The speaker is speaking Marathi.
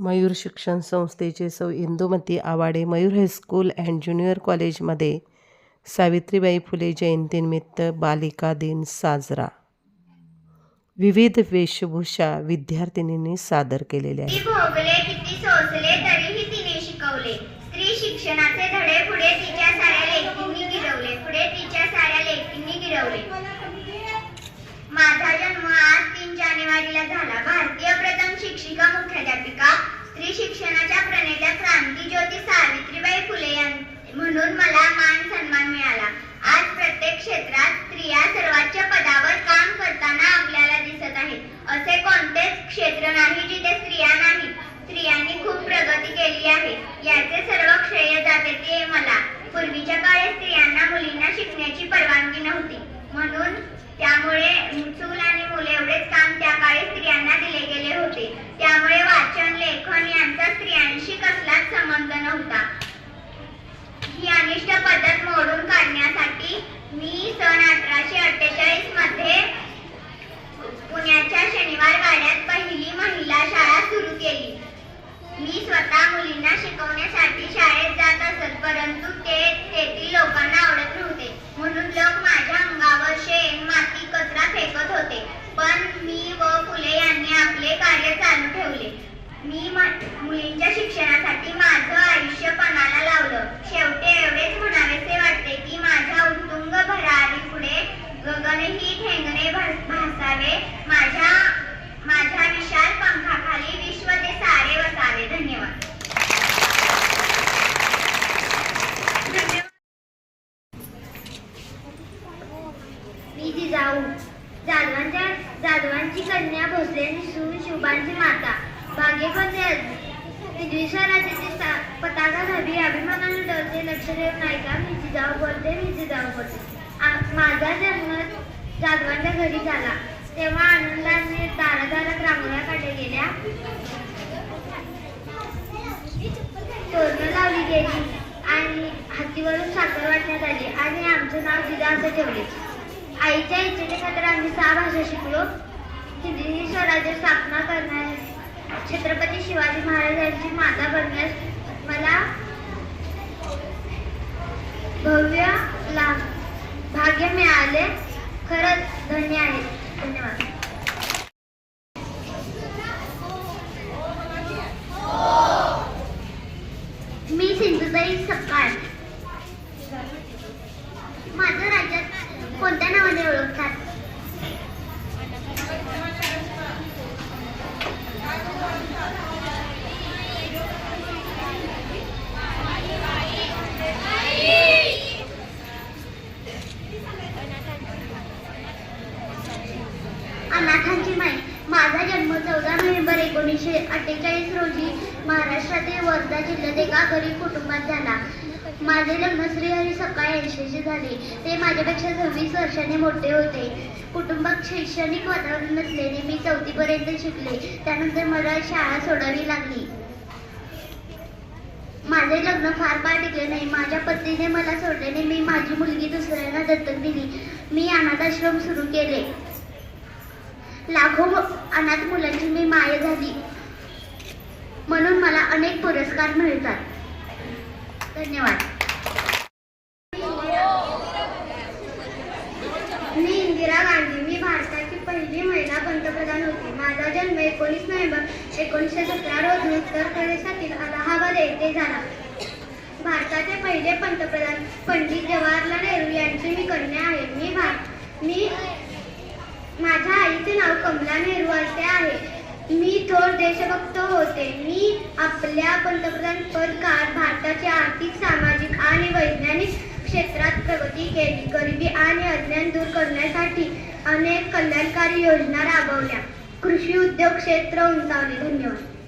मयूर शिक्षण संस्थेचे सौ Indumati Awade Mayur high school and junior कॉलेजमध्ये सावित्रीबाई फुले जयंतीनिमित्त बालिका दिन साजरा. विविध वेशभूषा विद्यार्थिनींनी सादर केलेल्या आहेत. भोगले किती सोसले तरीही तिने शिकवले. स्त्री शिक्षणाचे धडे पुढे तिच्या साऱ्या लेकींनी गिरवले. माझा जन्म आज 3 जानेवारीला झाला. भारतीय प्रथम शिक्षिका मुख्याध्यापिका स्त्री शिक्षणाच्या प्रणेत्या क्रांतिज्योती सावित्रीबाई फुले म्हणून मला मान सन्मान मिळाला. आज प्रत्येक क्षेत्रात स्त्रिया सर्वोच्च पदावर काम करताना आपल्याला दिसत आहेत. असे कोणतेच क्षेत्र नाही जिथे स्त्रिया नाहीत. स्त्रियांनी खूप प्रगती केली आहे. याचे सर्व श्रेय जाते ते मला. पूर्वीच्या काळी स्त्रियांना मुलींना शिकण्याची परवानगी नव्हती. म्हणून त्यामुळे चूल आणि मुले एवढेच काम त्या काळी स्त्रियांना दिले गेले होते. त्यामुळे वाचन लेखन यांचा स्त्रियांशी कसलाच संबंध नव्हता. ही अनिष्ट पद्धत मोडून काढण्यासाठी मी सन 1848 मध्ये पुण्याच्या शनिवार वाड्यात पहिली महिला शाळा सुरू केली. मी स्वतः मुलींना शिकवण्यासाठी शाळेत जात असत, परंतु तेथील लोकांना आवडत नव्हते. म्हणून लोक माझ्या अंगावर शेण माती कचरा फेकत होते. पण मी व फुले यांनी आपले कार्य चालू ठेवले. मी मुलींच्या शिक्षणासाठी माझं आयुष्य पणाला लावलं. शेवटी एवढेच म्हणावेसे वाटते की माझ्या उत्तुंग भरारी पुढे गगनही ठेंगणे भासावे. माझ्या विशाल पंखाखाली विश्व ते सारे वसावे. धन्यवाद. मी जिजाऊ जाधवांची कन्या, भोसले आणि सून, शुभांची माता, भाग्यवंत पृथ्वी स्वराज्याची पताका धरली, अभिमानाने डरते, लक्ष देऊ नायका. मी जिजाऊ बोलते. माझा जन्म जाधवांच्या घरी झाला. तेव्हा आनंदाने दारादारात रांगोळ्या काढल्या गेल्या, तोरणं लावली गेली आणि हातीवरून साखर वाटण्यात आली आणि आमचं नाव जिजा असं ठेवले. आईच्या इच्छेने खातर आम्ही 6 भाषा शिकलो. हिंदी स्वराज्य स्थापना करण्यास, छत्रपती शिवाजी महाराजांची माता बनण्यास मला भव्य भाग्य मिळाले. खरंच धन्य आहे. धन्यवाद. मी सिंधुताई सपकाळ. माझं राज्यात कोणत्या नावाने ओळखतात? अनाथांची माई. माझा जन्म 14 नोव्हेंबर 1948 रोजी महाराष्ट्रातील वर्धा जिल्ह्यात एका गरीब कुटुंबात झाला. माझे लग्न श्रीहरी सपकाळ यांच्याशी झाले. ते माझ्यापेक्षा 26 वर्षांनी मोठे होते. कुटुंबात शैक्षणिक वातावरण नसल्याने मी 4थी पर्यंत शिकले. त्यानंतर मला शाळा सोडावी लागली. माझे लग्न फार काळ टिकले नाही. माझ्या पतीने मला सोडल्याने मी माझी मुलगी दुसऱ्यांना दत्तक दिली. मी अनाथाश्रम सुरू केले. लाखो अनाथ मुलांची मी माय झाली. म्हणून मला अनेक पुरस्कार मिळतात. धन्यवाद. मी इंदिरा गांधी. मी भारताची पहिली महिला पंतप्रधान होती. माझा जन्म 19 नोव्हेंबर 1917 रोजी उत्तर प्रदेशातील अलाहाबाद येथे झाला. भारताचे पहिले पंतप्रधान पंडित जवाहरलाल नेहरू यांची मी कन्या आहे. माझ्या आईचे नाव कमला नेहरू असे आहे. मी थोर देशभक्त होते. मी आपल्या पंतप्रधान पद काळात भारताची आर्थिक, सामाजिक आणि वैज्ञानिक क्षेत्रात प्रगती केली. गरिबी आणि अज्ञान दूर करण्यासाठी अनेक कल्याणकारी योजना राबवल्या. कृषी उद्योग क्षेत्र उंचावले. धन्यवाद.